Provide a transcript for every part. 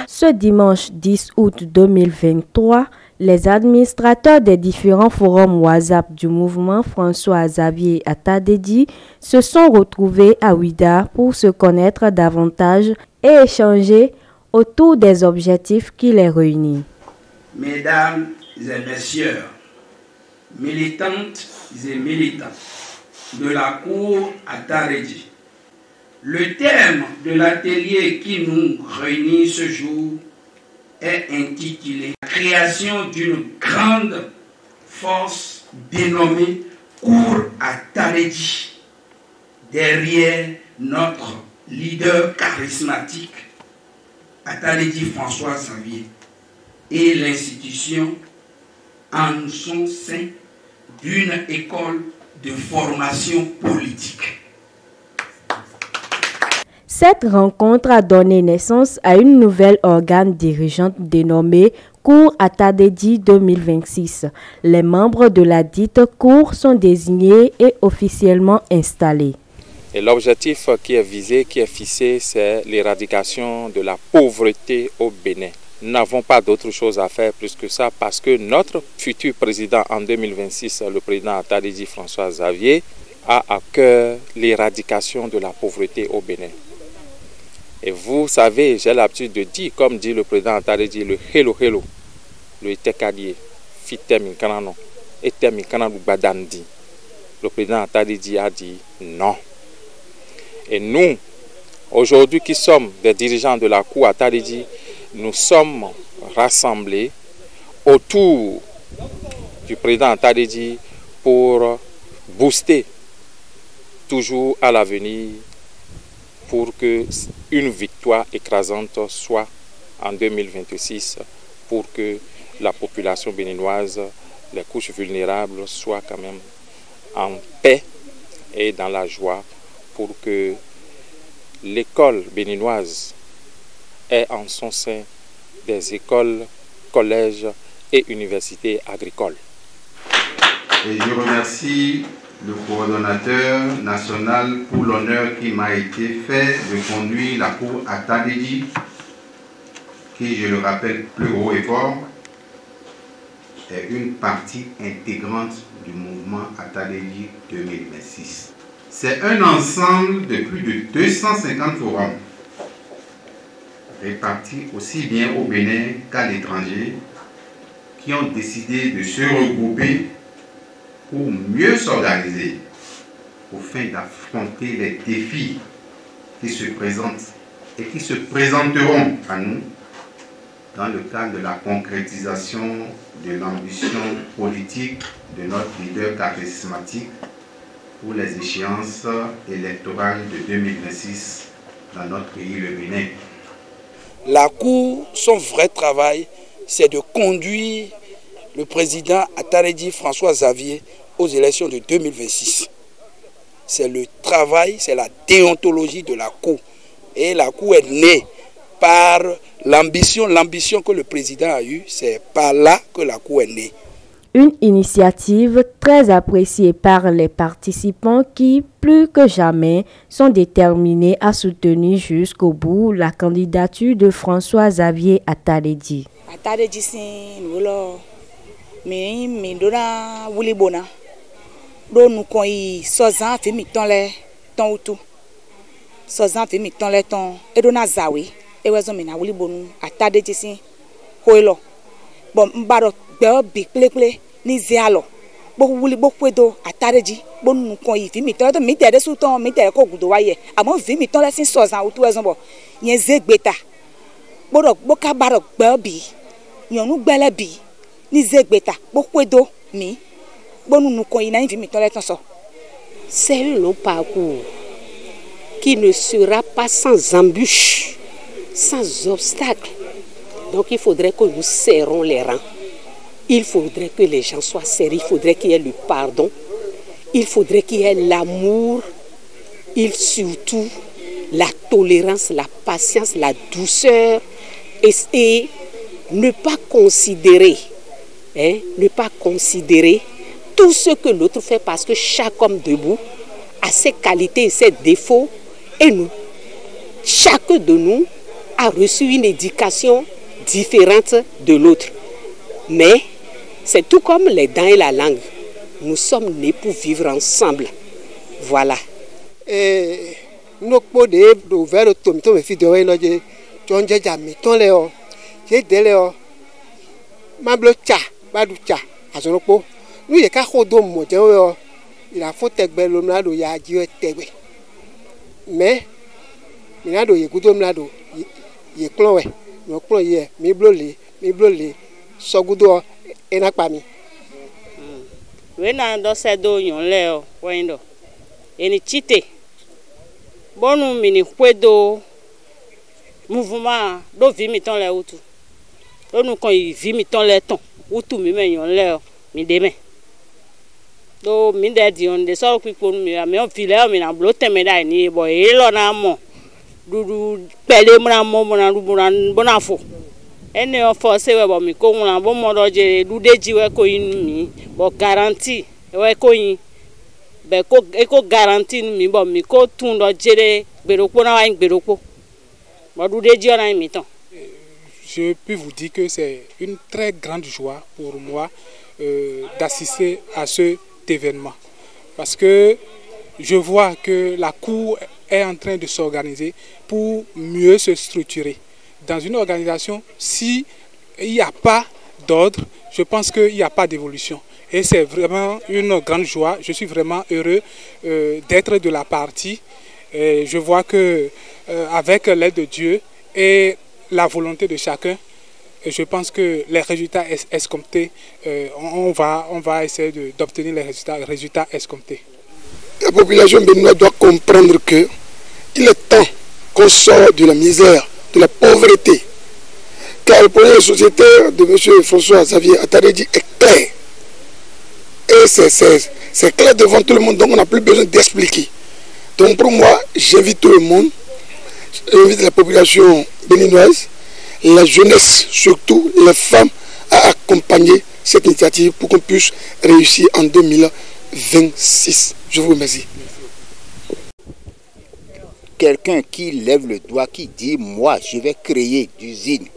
Ce dimanche 10 août 2023, les administrateurs des différents forums WhatsApp du mouvement François-Xavier Atadedi se sont retrouvés à Ouidah pour se connaître davantage et échanger autour des objectifs qui les réunissent. Mesdames et messieurs, militantes et militants de la cour Atadedi, le thème de l'atelier qui nous réunit ce jour est intitulé « Création d'une grande force dénommée Cour Atadedi » derrière notre leader charismatique Atadedi François-Xavier et l'institution en son sein d'une école de formation politique. Cette rencontre a donné naissance à une nouvelle organe dirigeante dénommée Cour Atadedi 2026. Les membres de la dite cour sont désignés et officiellement installés. Et l'objectif qui est visé, qui est fixé, c'est l'éradication de la pauvreté au Bénin. Nous n'avons pas d'autre chose à faire plus que ça parce que notre futur président en 2026, le président Atadedi François-Xavier, a à cœur l'éradication de la pauvreté au Bénin. Et vous savez, j'ai l'habitude de dire, comme dit le président Atadedi, le hello hello, le itekadie, fitemikanano, etemikanano badandi. Le président Atadedi a dit non. Et nous, aujourd'hui qui sommes des dirigeants de la cour Atadedi, nous sommes rassemblés autour du président Atadedi pour booster toujours à l'avenir pour qu'une victoire écrasante soit en 2026 pour que la population béninoise, les couches vulnérables soient quand même en paix et dans la joie pour que l'école béninoise ait en son sein des écoles, collèges et universités agricoles. Et je remercie le coordonnateur national pour l'honneur qui m'a été fait de conduire la cour Atadedi, qui, je le rappelle plus haut et fort, est une partie intégrante du mouvement Atadedi 2026. C'est un ensemble de plus de 250 forums, répartis aussi bien au Bénin qu'à l'étranger, qui ont décidé de se regrouper pour mieux s'organiser, afin d'affronter les défis qui se présentent et qui se présenteront à nous dans le cadre de la concrétisation de l'ambition politique de notre leader charismatique pour les échéances électorales de 2026 dans notre pays, le Bénin. La Cour, son vrai travail, c'est de conduire le président Atadedi François-Xavier aux élections de 2026. C'est le travail, c'est la déontologie de la Cour. Et la Cour est née par l'ambition que le président a eue. C'est par là que la Cour est née. Une initiative très appréciée par les participants qui, plus que jamais, sont déterminés à soutenir jusqu'au bout la candidature de François-Xavier Atadedi. Atadedi c'est mi dona wuli bona do nu kon yi sozan fi mi ton le ton utu sozan fi mi ton le ton e do na zawe e wezo mi na wuli bonu Atadedi sin hoilo bon mbaro gbe bi pleple ni zialo bo wuli bo kwedo Atadedi bo nu kon yi fi mi ton le mi tere su ton mi tere ko gudo waye amo fi mi ton le sin sozan utu wezo bo yen zegbeta bo ka baro gbe bi yonu gbele bi c'est un parcours qui ne sera pas sans embûches, sans obstacles. Donc il faudrait que nous serrons les rangs. Il faudrait que les gens soient sérieux. Il faudrait qu'il y ait le pardon. Il faudrait qu'il y ait l'amour. Surtout la tolérance, la patience, la douceur. Et ne pas considérer tout ce que l'autre fait, parce que chaque homme debout a ses qualités et ses défauts. Et nous, chacun de nous a reçu une éducation différente de l'autre. Mais c'est tout comme les dents et la langue. Nous sommes nés pour vivre ensemble. Voilà. Mais minado ye gudo mlado ye klon we no klon ye mi blole so gudo enakpa mi we na do se do yon le o wendo eni chite bonu mini kwedo mouvement do vi mi ton le utu do nu kon vi mi ton le ton utu mi me yon le o mi de me do mi de di on de so pipo mi o file o mi na blote me dai ni bo e lo na mo dudu pele mra mo na bona fo ene o fo se we bo mi ko mra bo mo do je du deji we ko yin mi bo garantie we ko yin be ko e ko garantie mi bo mi ko tun do jere gberopo na wa gberopo bo du deji o na mi ton. Je peux vous dire que c'est une très grande joie pour moi d'assister à cet événement. Parce que je vois que la Cour est en train de s'organiser pour mieux se structurer. Dans une organisation, s'il n'y a pas d'ordre, je pense qu'il n'y a pas d'évolution. Et c'est vraiment une grande joie. Je suis vraiment heureux d'être de la partie. Et je vois que avec l'aide de Dieu et la volonté de chacun, je pense que les résultats escomptés, on va essayer d'obtenir les résultats escomptés. La population béninoise doit comprendre qu'il est temps qu'on sorte de la misère, de la pauvreté. Car le projet sociétaire de M. François Xavier Attadji est clair. Et c'est clair devant tout le monde, donc on n'a plus besoin d'expliquer. Donc pour moi, j'invite tout le monde, j'invite la population béninoise, la jeunesse surtout, les femmes, à accompagner cette initiative pour qu'on puisse réussir en 2026. Je vous remercie. Quelqu'un qui lève le doigt, qui dit « Moi, je vais créer d'usines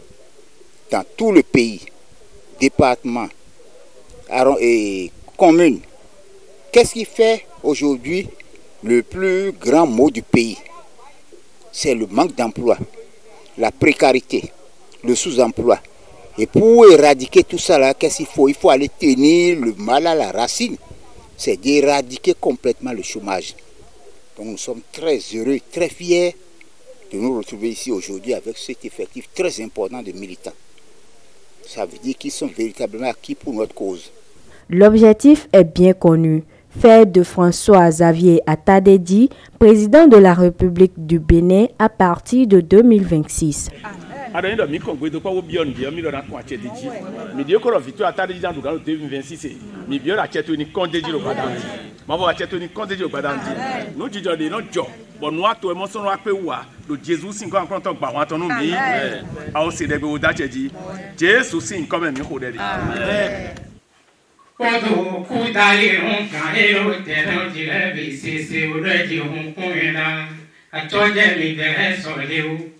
dans tout le pays, département et commune ». Qu'est-ce qui fait aujourd'hui le plus grand mot du pays? C'est le manque d'emploi, la précarité, le sous-emploi. Et pour éradiquer tout ça, là, qu'est-ce qu'il faut? Il faut aller tenir le mal à la racine. C'est d'éradiquer complètement le chômage. Donc nous sommes très heureux, très fiers de nous retrouver ici aujourd'hui avec cet effectif très important de militants. Ça veut dire qu'ils sont véritablement acquis pour notre cause. L'objectif est bien connu. Faire de François Xavier Attadji président de la République du Bénin à partir de 2026. Quando cuidare un caio terão de leve se o regi um cunha a toda me der soleu